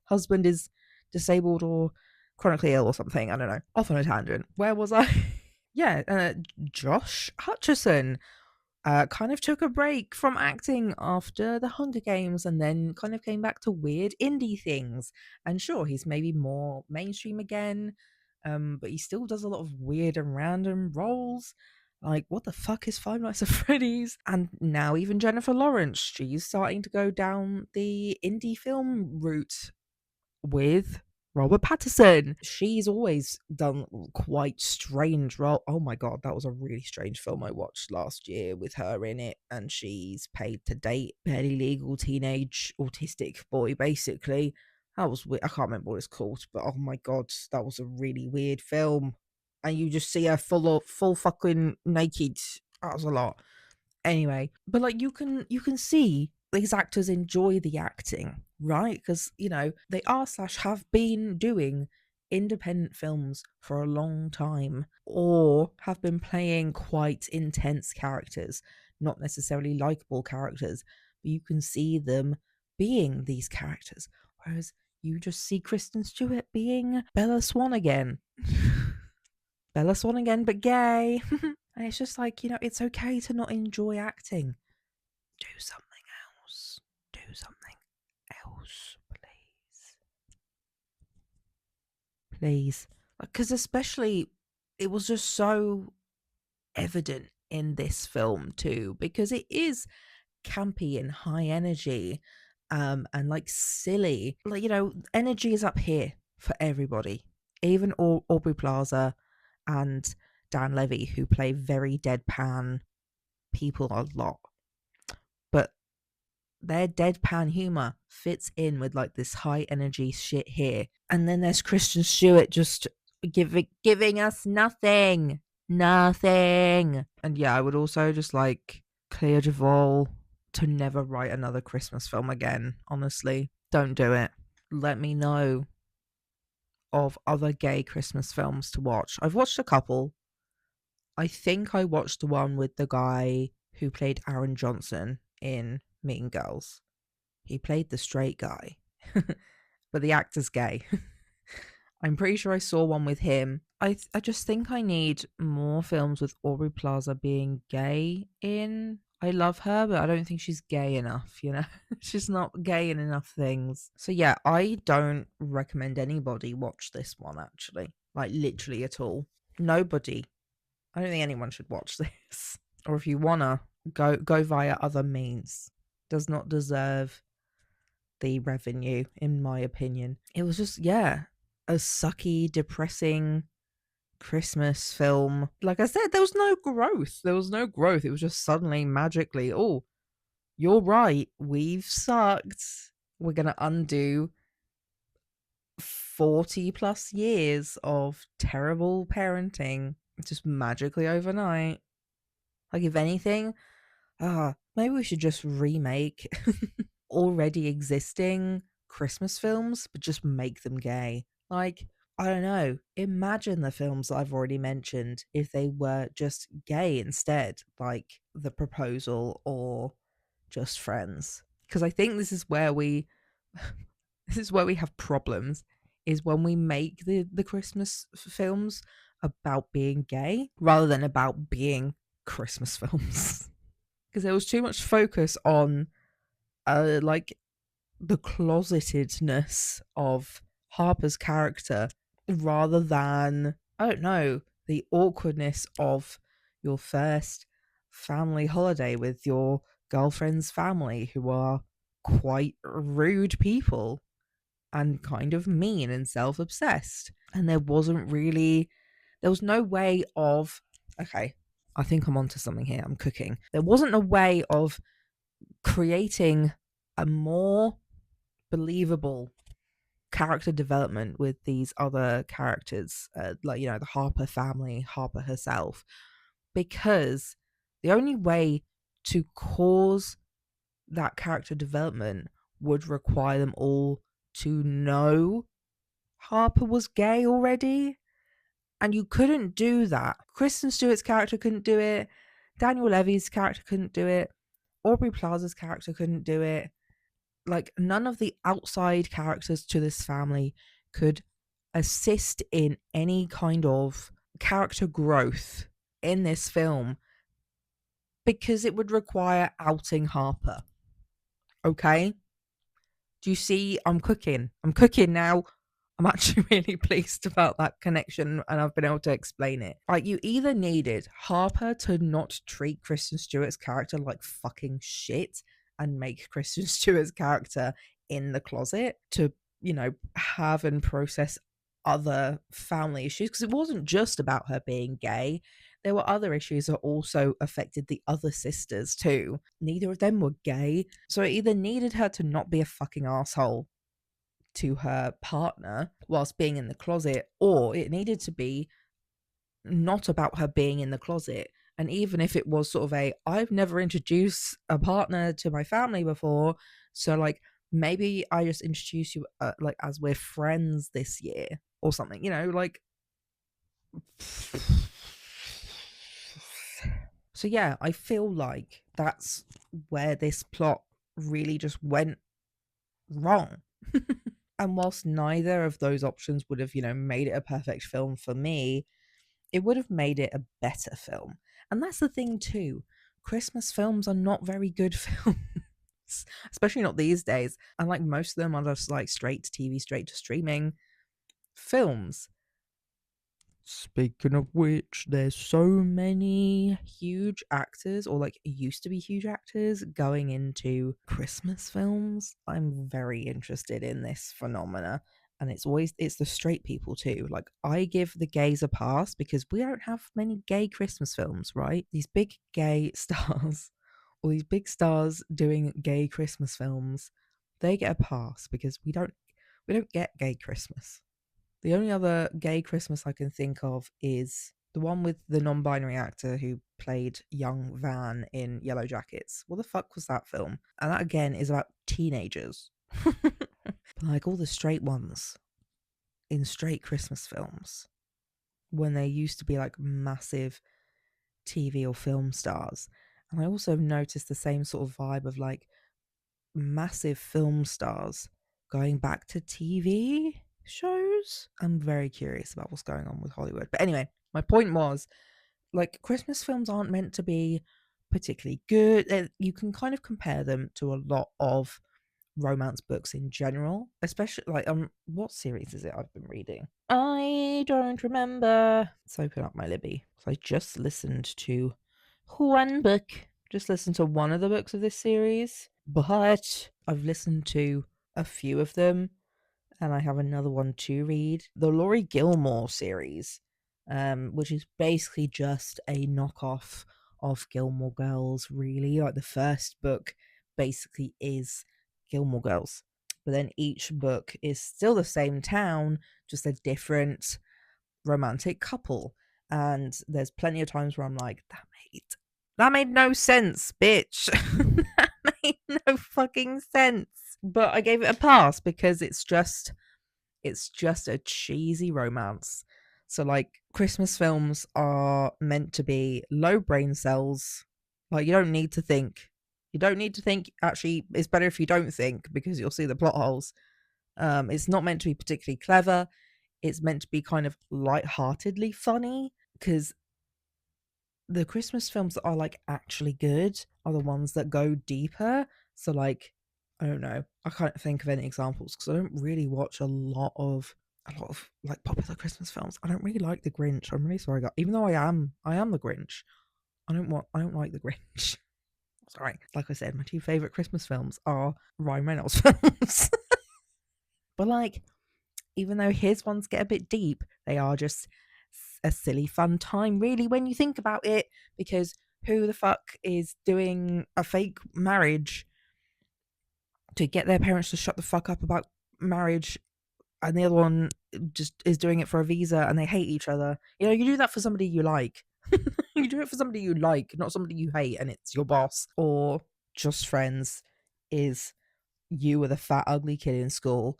husband is disabled or chronically ill or something. I don't know. Off on a tangent. Where was I? Yeah, Josh Hutcherson kind of took a break from acting after the Hunger Games and then kind of came back to weird indie things. And sure, he's maybe more mainstream again, but he still does a lot of weird and random roles. Like, what the fuck is Five Nights at Freddy's? And now even Jennifer Lawrence, she's starting to go down the indie film route with Robert Pattinson. She's always done quite strange role. Oh my god, that was a really strange film I watched last year with her in it, and she's paid to date barely legal teenage autistic boy, basically. That was weird. I can't remember what it's called, but oh my god, that was a really weird film. And you just see her full fucking naked. That was a lot. Anyway, but like you can see these actors enjoy the acting, right? Because you know they are slash have been doing independent films for a long time, or have been playing quite intense characters, not necessarily likable characters, but you can see them being these characters. Whereas you just see Kristen Stewart being Bella Swan again. Bella Swan again, but gay. And it's just like, it's okay to not enjoy acting. Do something else. Do something else, please. Please. Because especially, it was just so evident in this film too, because it is campy and high energy, and like silly. Like, energy is up here for everybody. Even Aubrey Plaza and Dan Levy, who play very deadpan people a lot. But their deadpan humor fits in with like this high energy shit here. And then there's Kristen Stewart just giving us nothing. Nothing. And yeah, I would also just like Clea Duvall to never write another Christmas film again, honestly. Don't do it. Let me know of other gay Christmas films to watch. I've watched a couple. I think I watched the one with the guy who played Aaron Johnson in Mean Girls. He played the straight guy, but the actor's gay. I'm pretty sure I saw one with him. I just think I need more films with Aubrey Plaza being gay in. I love her, but I don't think she's gay enough, She's not gay in enough things. So yeah, I don't recommend anybody watch this one, actually. Like, literally at all. Nobody. I don't think anyone should watch this. Or if you wanna, go via other means. Does not deserve the revenue, in my opinion. It was just, yeah, a sucky, depressing Christmas film. Like I said, there was no growth. It was just suddenly, magically, oh, you're right, we've sucked. We're going to undo 40 plus years of terrible parenting just magically overnight. Like, if anything, maybe we should just remake already existing Christmas films, but just make them gay. Like, I don't know. Imagine the films that I've already mentioned if they were just gay instead, like The Proposal or Just Friends. Because I think this is where we have problems, is when we make the Christmas films about being gay rather than about being Christmas films. Because there was too much focus on like the closetedness of Harper's character rather than, I don't know, the awkwardness of your first family holiday with your girlfriend's family, who are quite rude people and kind of mean and self-obsessed. And there was no way of, okay, I think I'm onto something here. I'm cooking. There wasn't a way of creating a more believable character development with these other characters, like, the Harper family, Harper herself, because the only way to cause that character development would require them all to know Harper was gay already, and you couldn't do that. Kristen Stewart's character couldn't do it. Daniel Levy's character couldn't do it. Aubrey Plaza's character couldn't do it. Like, none of the outside characters to this family could assist in any kind of character growth in this film, because it would require outing Harper. Okay? Do you see? I'm cooking now. I'm actually really pleased about that connection, and I've been able to explain it. Like, you either needed Harper to not treat Kristen Stewart's character like fucking shit and make Kristen Stewart's character in the closet to, have and process other family issues, because it wasn't just about her being gay. There were other issues that also affected the other sisters too. Neither of them were gay. So it either needed her to not be a fucking asshole to her partner whilst being in the closet, or it needed to be not about her being in the closet. And even if it was sort of I've never introduced a partner to my family before, so like, maybe I just introduce you like as we're friends this year or something, like. So yeah, I feel like that's where this plot really just went wrong. And whilst neither of those options would have, made it a perfect film for me, it would have made it a better film. And that's the thing too. Christmas films are not very good films, especially not these days. And like most of them are just like straight to TV, straight to streaming films. Speaking of which, there's so many huge actors, or like used to be huge actors, going into Christmas films. I'm very interested in this phenomena. And it's the straight people too. Like, I give the gays a pass because we don't have many gay Christmas films, right? These big gay stars, or these big stars doing gay Christmas films, they get a pass because we don't get gay Christmas. The only other gay Christmas I can think of is the one with the non-binary actor who played young Van in Yellow Jackets. What the fuck was that film? And that again is about teenagers. Like all the straight ones in straight Christmas films, when they used to be like massive TV or film stars. And I also noticed the same sort of vibe of like massive film stars going back to TV shows. I'm very curious about what's going on with Hollywood. But anyway, my point was, like, Christmas films aren't meant to be particularly good. You can kind of compare them to a lot of romance books in general, especially like what series is it I've been reading? I don't remember. Let's open up my Libby. So I just listened to one book. Just listened to one of the books of this series, but I've listened to a few of them, and I have another one to read. The Laurie Gilmore series, which is basically just a knockoff of Gilmore Girls, really. Like, the first book basically is Gilmore Girls, but then each book is still the same town, just a different romantic couple. And there's plenty of times where I'm like, that made no sense, bitch. That made no fucking sense. But I gave it a pass because it's just a cheesy romance. So like, Christmas films are meant to be low brain cells. Like, you don't need to think. You don't need to think. Actually, it's better if you don't think because you'll see the plot holes. It's not meant to be particularly clever. It's meant to be kind of light-heartedly funny, because the Christmas films that are like actually good are the ones that go deeper. So like, I don't know, I can't think of any examples because I don't really watch a lot of like popular Christmas films. I don't really like The Grinch. I'm really sorry, guys. Even though I am the Grinch. I don't like The Grinch. Sorry. Like I said, my two favorite Christmas films are Ryan Reynolds films. But like, even though his ones get a bit deep, they are just a silly fun time, really, when you think about it. Because who the fuck is doing a fake marriage to get their parents to shut the fuck up about marriage, and the other one just is doing it for a visa and they hate each other? You do that for somebody you like. You do it for somebody you like, not somebody you hate and it's your boss. Or just friends is you were the fat ugly kid in school,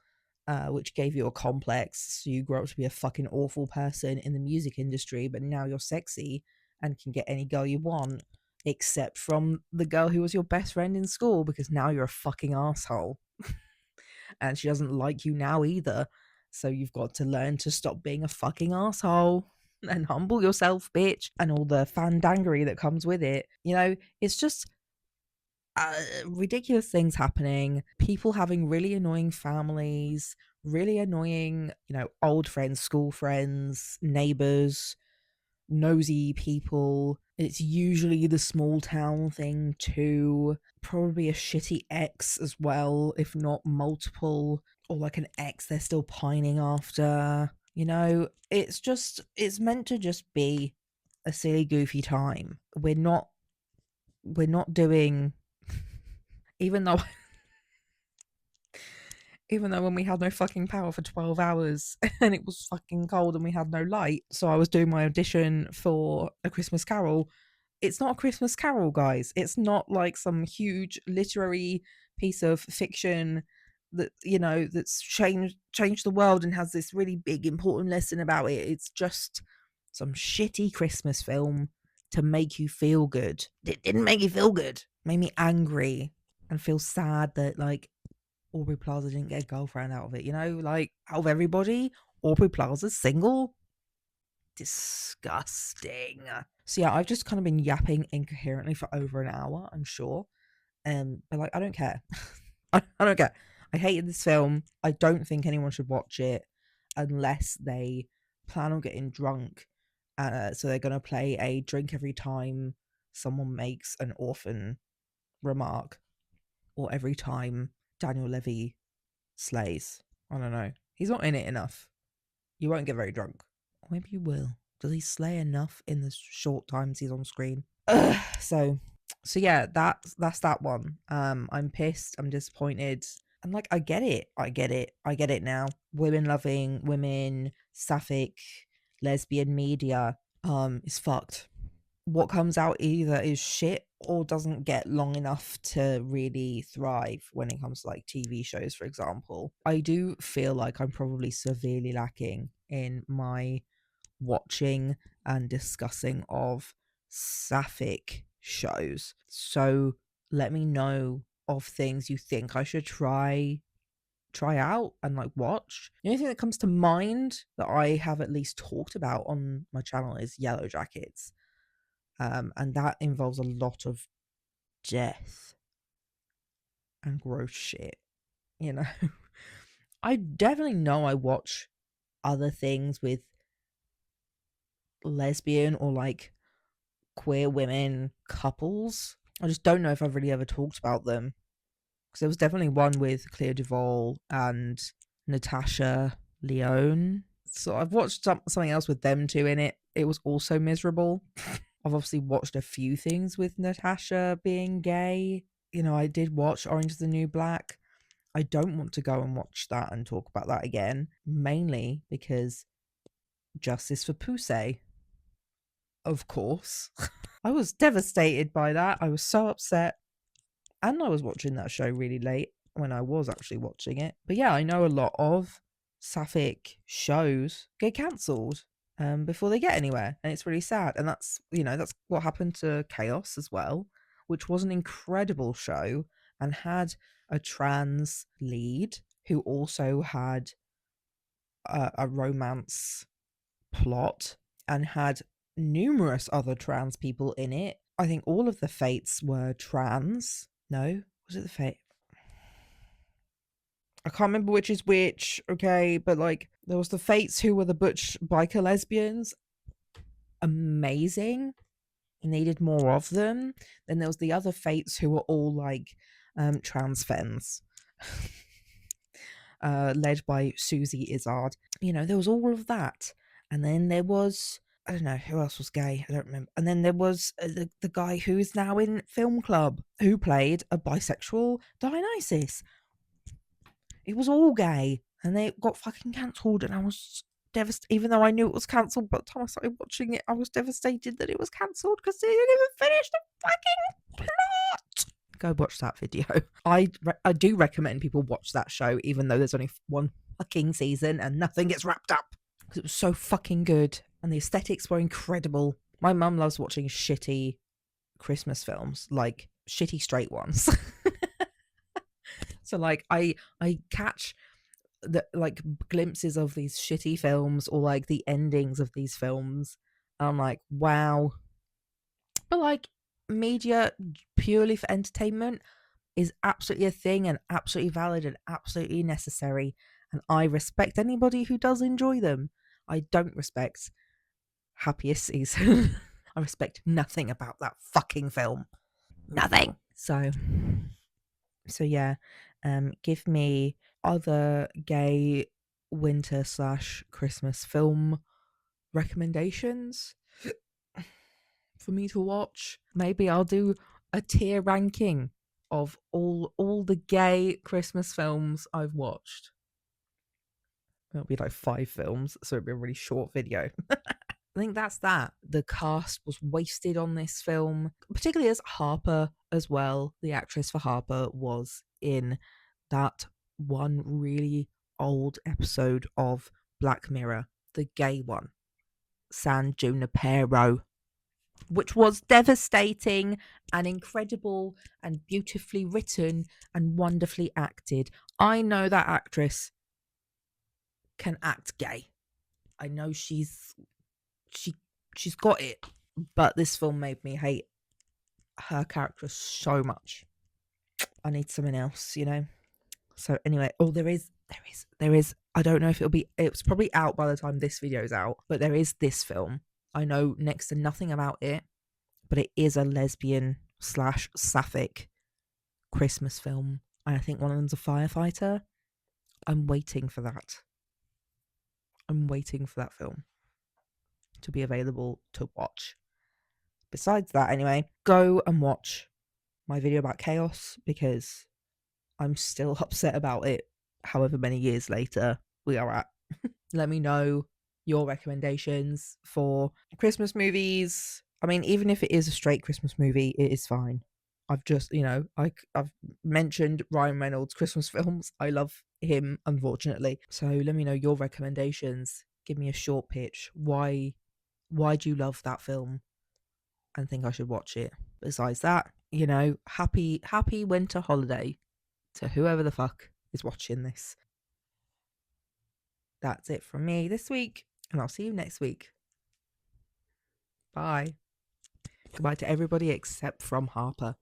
which gave you a complex, so you grow up to be a fucking awful person in the music industry, but now you're sexy and can get any girl you want, except from the girl who was your best friend in school, because now you're a fucking asshole. And she doesn't like you now either, so you've got to learn to stop being a fucking asshole and humble yourself, bitch, and all the fandangery that comes with it. It's just ridiculous things happening, people having really annoying families, really annoying, old friends, school friends, neighbors, nosy people. It's usually the small town thing too. Probably a shitty ex as well, if not multiple, or like an ex they're still pining after. It's meant to just be a silly, goofy time. We're not doing, even though when we had no fucking power for 12 hours and it was fucking cold and we had no light, so I was doing my audition for A Christmas Carol. It's not A Christmas Carol, guys. It's not like some huge literary piece of fiction that, that's changed the world and has this really big important lesson about it. It's just some shitty Christmas film to make you feel good. It didn't make you feel good. It made me angry and feel sad that, like, Aubrey Plaza didn't get a girlfriend out of it. You know, like out of everybody, Aubrey Plaza's single. Disgusting. So yeah, I've just kind of been yapping incoherently for over an hour, I'm sure. But like, I don't care. I don't care. I hated this film. I don't think anyone should watch it unless they plan on getting drunk. So they're gonna play a drink every time someone makes an orphan remark, or every time Daniel Levy slays. I don't know. He's not in it enough. You won't get very drunk. Or maybe you will. Does he slay enough in the short times he's on screen? So yeah, that's that one. I'm pissed. I'm disappointed. And like, I get it. I get it. I get it now. Women loving women, sapphic, lesbian media, is fucked. What comes out either is shit or doesn't get long enough to really thrive when it comes to like TV shows, for example. I do feel like I'm probably severely lacking in my watching and discussing of sapphic shows. So let me know of things you think I should try out and like watch. The only thing that comes to mind that I have at least talked about on my channel is Yellow Jackets. And that involves a lot of death and gross shit, you know. I definitely know I watch other things with lesbian or like queer women couples. I just don't know if I've really ever talked about them. Because there was definitely one with Clea Duvall and Natasha Lyonne. So I've watched something else with them two in it. It was also miserable. I've obviously watched a few things with Natasha being gay. You know, I did watch Orange is the New Black. I don't want to go and watch that and talk about that again, mainly because Justice for Poussey, of course. I was devastated by that. I was so upset. And I was watching that show really late when I was actually watching it. But yeah, I know a lot of sapphic shows get cancelled before they get anywhere. And it's really sad. And that's, you know, that's what happened to Chaos as well, which was an incredible show and had a trans lead who also had a romance plot and had numerous other trans people in it. I think all of the fates were trans. No, was it the fate? I can't remember which is which, okay, but like there was the fates who were the butch biker lesbians. Amazing. Needed more of them. Then there was the other fates who were all like trans femmes. Led by Susie Izzard. You know, there was all of that. And then there was, I don't know, who else was gay? I don't remember. And then there was the guy who is now in Film Club, who played a bisexual Dionysus. It was all gay. And they got fucking cancelled. And I was devastated. Even though I knew it was cancelled, by the time I started watching it, I was devastated that it was cancelled because they didn't even finish the fucking plot. Go watch that video. I do recommend people watch that show, even though there's only one fucking season and nothing gets wrapped up, because it was so fucking good and the aesthetics were incredible. My mum loves watching shitty Christmas films, like shitty straight ones. So like I catch the like glimpses of these shitty films or like the endings of these films, and I'm like, wow. But like media purely for entertainment is absolutely a thing and absolutely valid and absolutely necessary. And I respect anybody who does enjoy them. I don't respect Happiest season. I respect nothing about that fucking film. Nothing. So yeah, give me other gay winter / Christmas film recommendations for me to watch. Maybe I'll do a tier ranking of all the gay Christmas films I've watched. It'll be like 5 films, so it'll be a really short video. I think that's that. The cast was wasted on this film, particularly as Harper as well. The actress for Harper was in that one really old episode of Black Mirror, the gay one, San Junipero. which was devastating and incredible and beautifully written and wonderfully acted. I know that actress can act gay. I know she she's got it, but this film made me hate her character so much. I need something else, you know. So anyway, oh, there is. I don't know if it's probably out by the time this video is out, but there is this film. I know next to nothing about it, but it is a lesbian slash sapphic Christmas film. And I think one of them's a firefighter. I'm waiting for that. I'm waiting for that film to be available to watch. Besides that, anyway, go and watch my video about chaos because I'm still upset about it, however many years later we are at. Let me know your recommendations for Christmas movies. I mean, even if it is a straight Christmas movie, it is fine. I've just, I've mentioned Ryan Reynolds' Christmas films. I love him, unfortunately. So let me know your recommendations. Give me a short pitch. Why do you love that film and think I should watch it? Besides that, happy winter holiday to whoever the fuck is watching this. That's it from me this week, and I'll see you next week. Bye. Goodbye to everybody except from Harper.